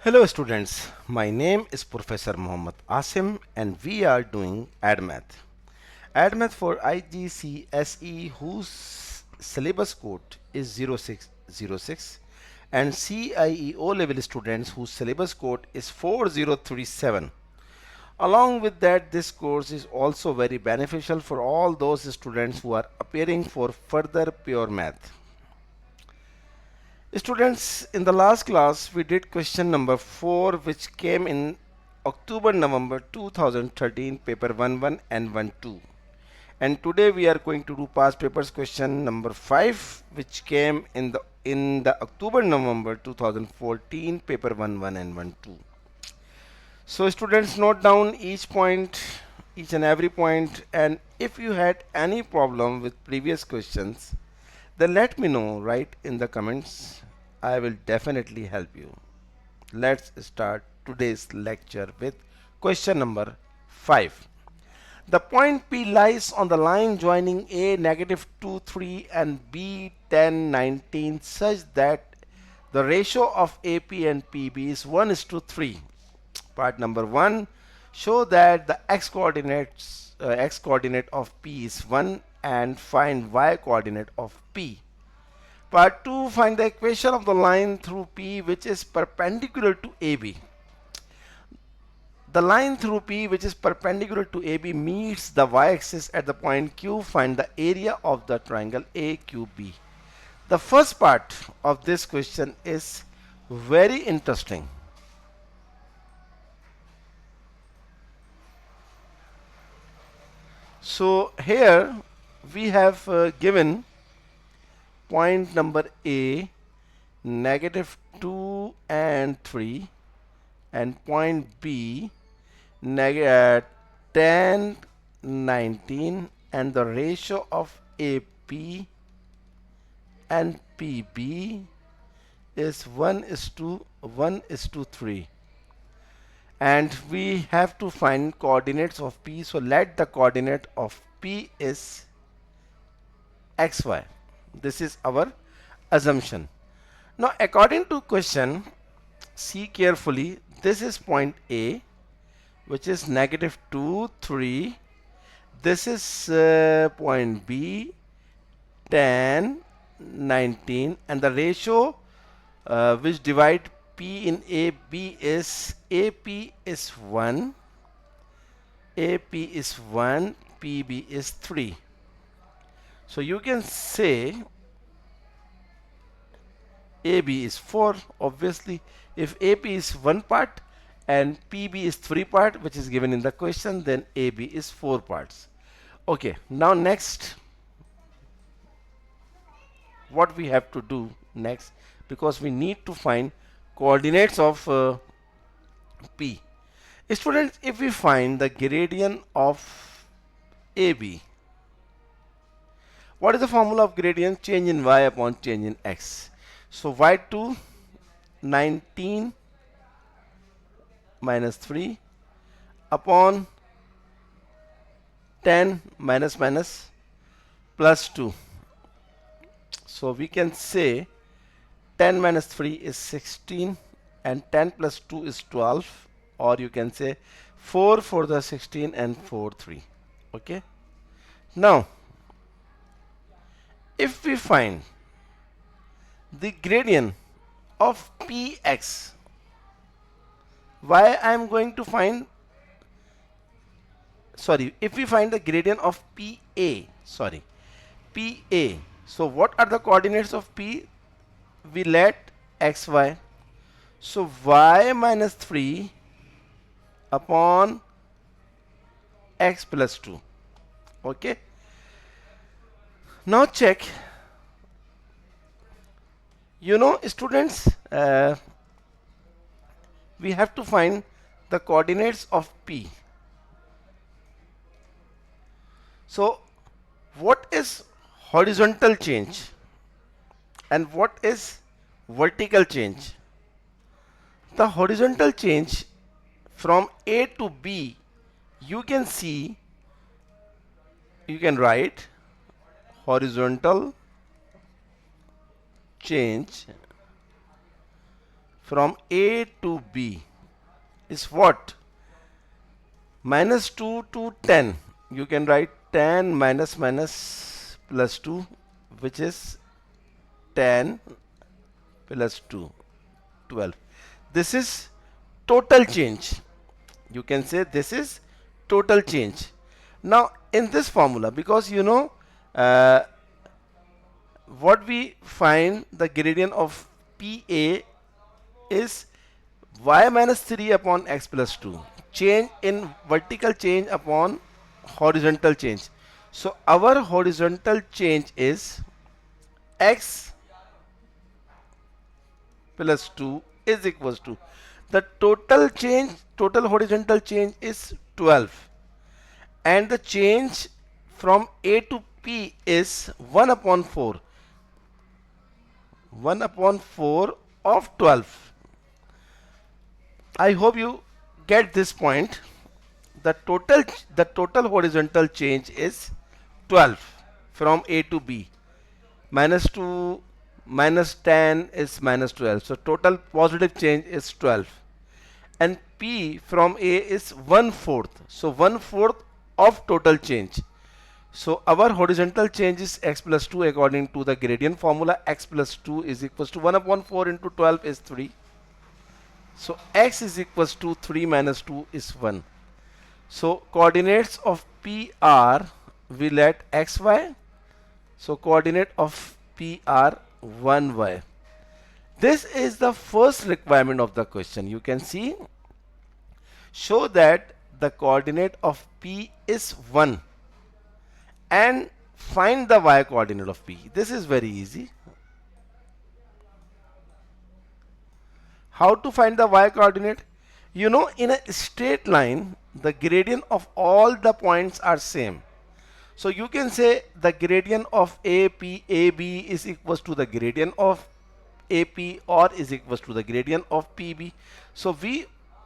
Hello students, my name is Professor Muhammad Asim and we are doing ADMath. ADMath for IGCSE whose syllabus code is 0606 and CIE O level students whose syllabus code is 4037. Along with that, this course is also very beneficial for all those students who are appearing for further pure math. Students, in the last class we did question number 4 which came in October-November 2013 paper 1-1 and 1-2, and today we are going to do past papers question number 5 which came in the October-November 2014 paper 1-1 and 1-2. So students, note down each and every point, and if you had any problem with previous questions, then let me know right in the comments. I will definitely help you. Let's start today's lecture with question number 5. The point P lies on the line joining A -2 3 and B 10 19 such that the ratio of AP and PB is 1:3. Part number 1, show that the x coordinate of P is 1 and find y coordinate of P. Part 2, find the equation of the line through P which is perpendicular to AB. The line through P which is perpendicular to AB meets the y-axis at the point Q. Find the area of the triangle AQB. The first part of this question is very interesting. So here we have given point number A -2 and 3 and point B 10 19 and the ratio of AP and PB is 1:3, and we have to find coordinates of P. So let the coordinate of P is xy. This is our assumption. Now according to question, see carefully, this is point A which is -2 3. This is point B 10 19, and the ratio which divide P in AB is AP is 1, AP is 1, PB is 3. So you can say AB is 4. Obviously, if AP is 1 part and PB is 3 part, which is given in the question, then AB is 4 parts. Okay, now next, what we have to do next, because we need to find coordinates of P. Students, if we find the gradient of AB, what is the formula of gradient? Change in y upon change in x. So y2 19 minus 3 upon 10 minus minus plus 2. So we can say 10 minus 3 is 16 and 10 plus 2 is 12, or you can say 4 for the 16 and 4 3. Okay. Now if we find the gradient of Px, why I am going to find, sorry, if we find the gradient of PA, so what are the coordinates of P? We let xy, so y minus 3 upon x plus 2. Okay. Now check, students, we have to find the coordinates of P. So what is horizontal change and what is vertical change? The horizontal change from A to B, you can write horizontal change from A to B is what? Minus 2 to 10. You can write 10 minus minus plus 2, which is 10 plus 2, 12. This is total change. You can say this is total change. Now in this formula, because you know what we find, the gradient of PA is y minus 3 upon x plus 2. Change in vertical change upon horizontal change. So our horizontal change is x plus 2 is equals to the total change, total horizontal change is 12, and the change from A to P is 1 upon 4. 1 upon 4 of 12. I hope you get this point. The total horizontal change is 12 from A to B. Minus 2 minus 10 is minus 12. So total positive change is 12. And P from A is 1/4. So 1/4 of total change. So our horizontal change is x plus 2 according to the gradient formula. X plus 2 is equals to 1 upon 4 into 12 is 3. So x is equals to 3 minus 2 is 1. So coordinates of P are, we let xy. So coordinate of P are 1y. This is the first requirement of the question. You can see, show that the coordinate of P is 1 and find the y coordinate of P. This is very easy. How to find the y coordinate? You know, in a straight line, the gradient of all the points are same. So you can say the gradient of AB is equals to the gradient of AP, or is equals to the gradient of PB. So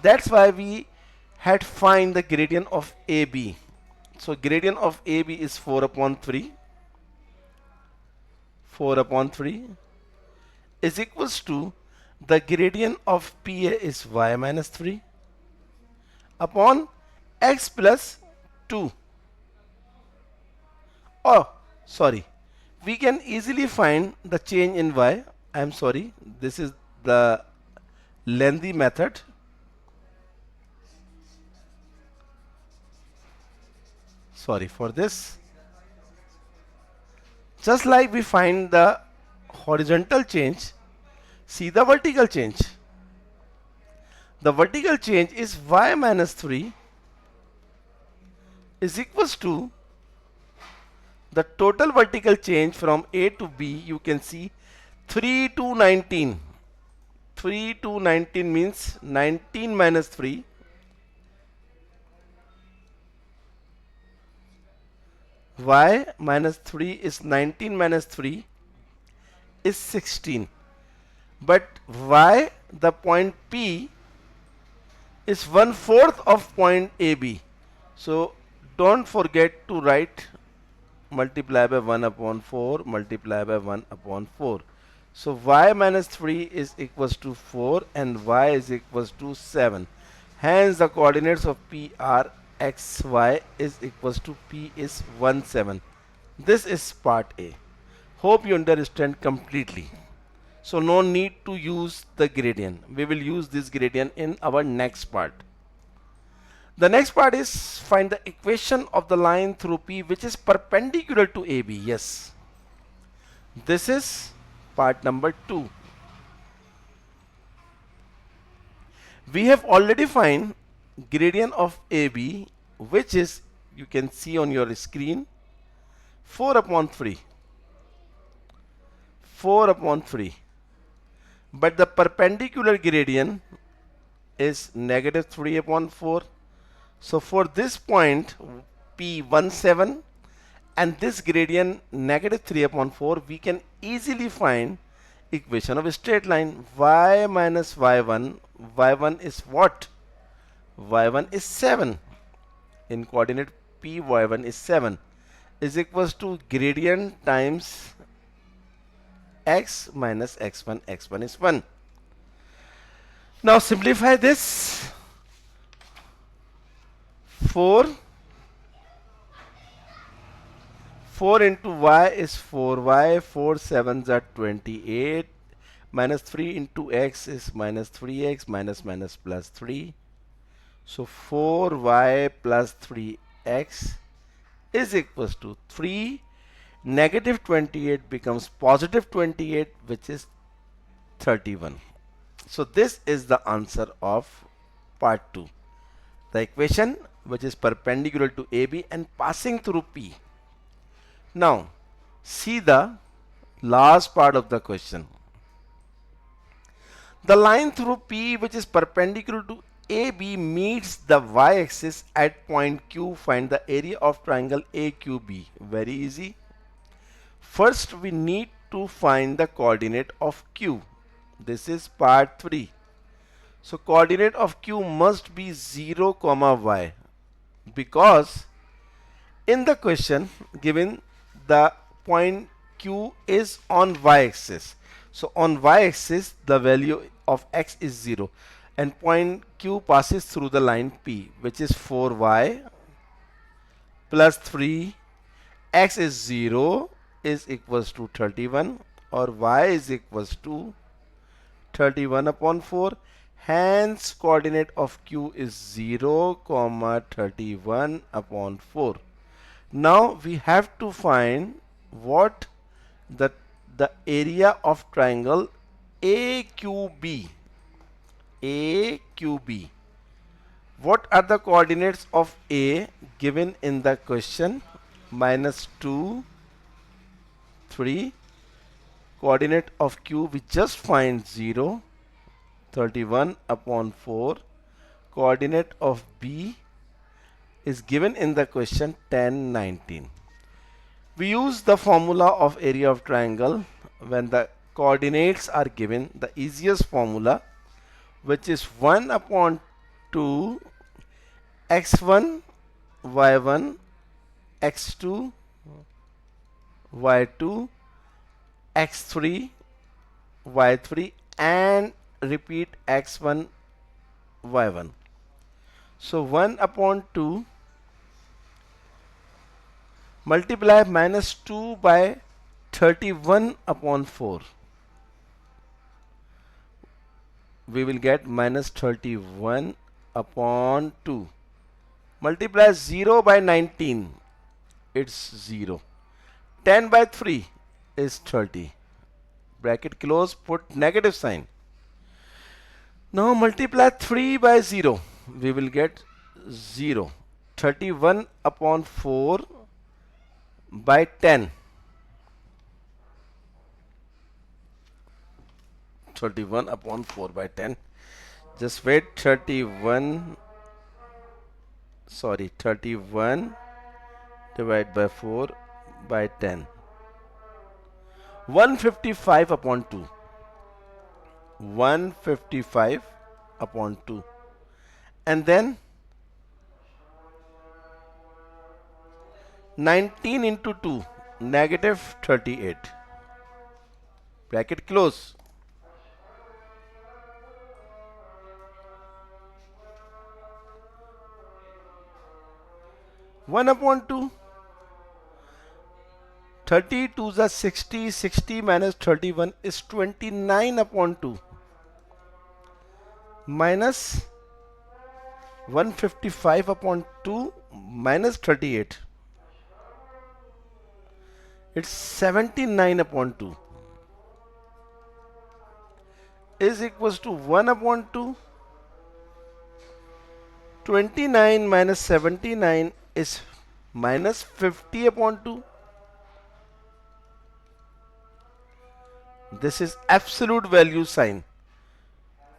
that's why we had find the gradient of AB. So gradient of AB is 4 upon 3. 4 upon 3 is equals to the gradient of PA is y minus 3 upon x plus 2. Oh, sorry. We can easily find the change in y. I am sorry. This is the lengthy method. Sorry for this. Just like we find the horizontal change, see the vertical change. The vertical change is y minus 3 is equals to the total vertical change from A to B. You can see 3 to 19. 3 to 19 means 19 minus 3. Y minus 3 is 19 minus 3 is 16. But y, the point P, is 1/4 of point AB. So don't forget to write multiply by 1 upon 4, multiply by 1 upon 4. So y minus 3 is equals to 4 and y is equals to 7. Hence the coordinates of P are xy is equals to P is 1, 7. This is part A. Hope you understand completely. So no need to use the gradient. We will use this gradient in our next part. The next part is find the equation of the line through P which is perpendicular to AB. Yes. This is part number 2. We have already find gradient of AB, which is, you can see on your screen, 4 upon 3. 4 upon 3. But the perpendicular gradient is negative 3 upon 4. So for this point P 17 and this gradient negative 3 upon 4, we can easily find equation of a straight line. Y minus y1. Y1 is what? Y1 is 7. In coordinate P, y1 is 7 is equals to gradient times x minus x1. X1 is 1. Now simplify this. 4 4 into y is 4y, 4 sevens are 28, minus 3 into x is minus 3x, minus plus 3. So 4y plus 3x is equals to 3. Negative 28 becomes positive 28, which is 31. So this is the answer of part 2. The equation which is perpendicular to AB and passing through P. Now, see the last part of the question. The line through P which is perpendicular to AB meets the y-axis at point Q. Find the area of triangle AQB. Very easy. First, we need to find the coordinate of Q. This is part 3. So, coordinate of Q must be 0, y, because in the question given the point Q is on y-axis. So on y-axis the value of x is 0 and point Q passes through the line P, which is 4y plus 3, x is 0 is equals to 31, or y is equals to 31 upon 4. Hence coordinate of Q is 0, 31 upon 4. Now we have to find what the area of triangle AQB. AQB. What are the coordinates of A given in the question? Minus 2, 3. Coordinate of Q we just find 0, 31 upon 4. Coordinate of B is given in the question 10, 19. We use the formula of area of triangle when the coordinates are given. The easiest formula, which is 1 upon 2 x1 y1 x2 y2 x3 y3 and repeat x1 y1. So 1 upon 2 multiply minus 2 by 31 upon 4. We will get minus 31 upon 2. Multiply 0 by 19. It's 0. 10 by 3 is 30. Bracket close, put negative sign. Now multiply 3 by 0. We will get 0. 31 upon 4 by 10. 31 upon 4 by 10. Just wait. 31 divided by 4 by 10. 155 upon 2. 155 upon 2. And then 19 into 2, negative 38. Bracket close. One upon 2. 32 is 60. 60 minus 31 is 29 upon 2. Minus 155 upon 2 minus 38. It's 79 upon 2 is equals to 1 upon 2. 29 minus 79 is minus 50 upon 2. This is absolute value sign.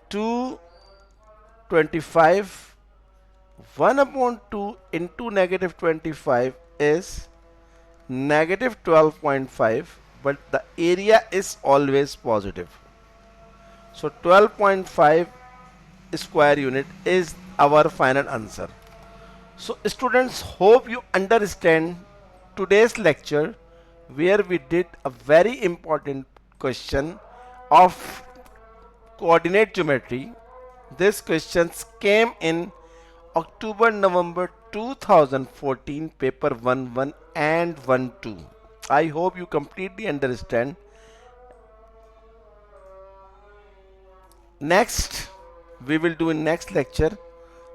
225. 1 upon 2 into negative 25 is negative 12.5, but the area is always positive. So 12.5 square unit is our final answer. So students, hope you understand today's lecture where we did a very important question of coordinate geometry These questions came in October November 2014 paper 1 1 and 1 2. I hope you completely understand. Next, we will do in next lecture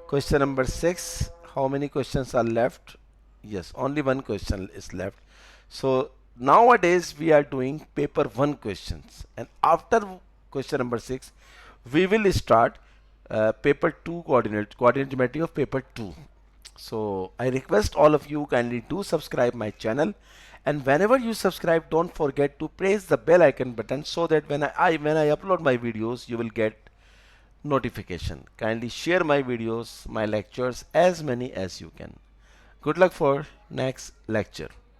question number 6. How many questions are left? Yes, only one question is left. So nowadays we are doing paper 1 questions, and after question number 6 we will start paper 2 coordinate geometry of paper 2. So I request all of you kindly do subscribe my channel, and whenever you subscribe don't forget to press the bell icon button so that when I upload my videos you will get notification. Kindly share my videos, my lectures, as many as you can. Good luck for next lecture.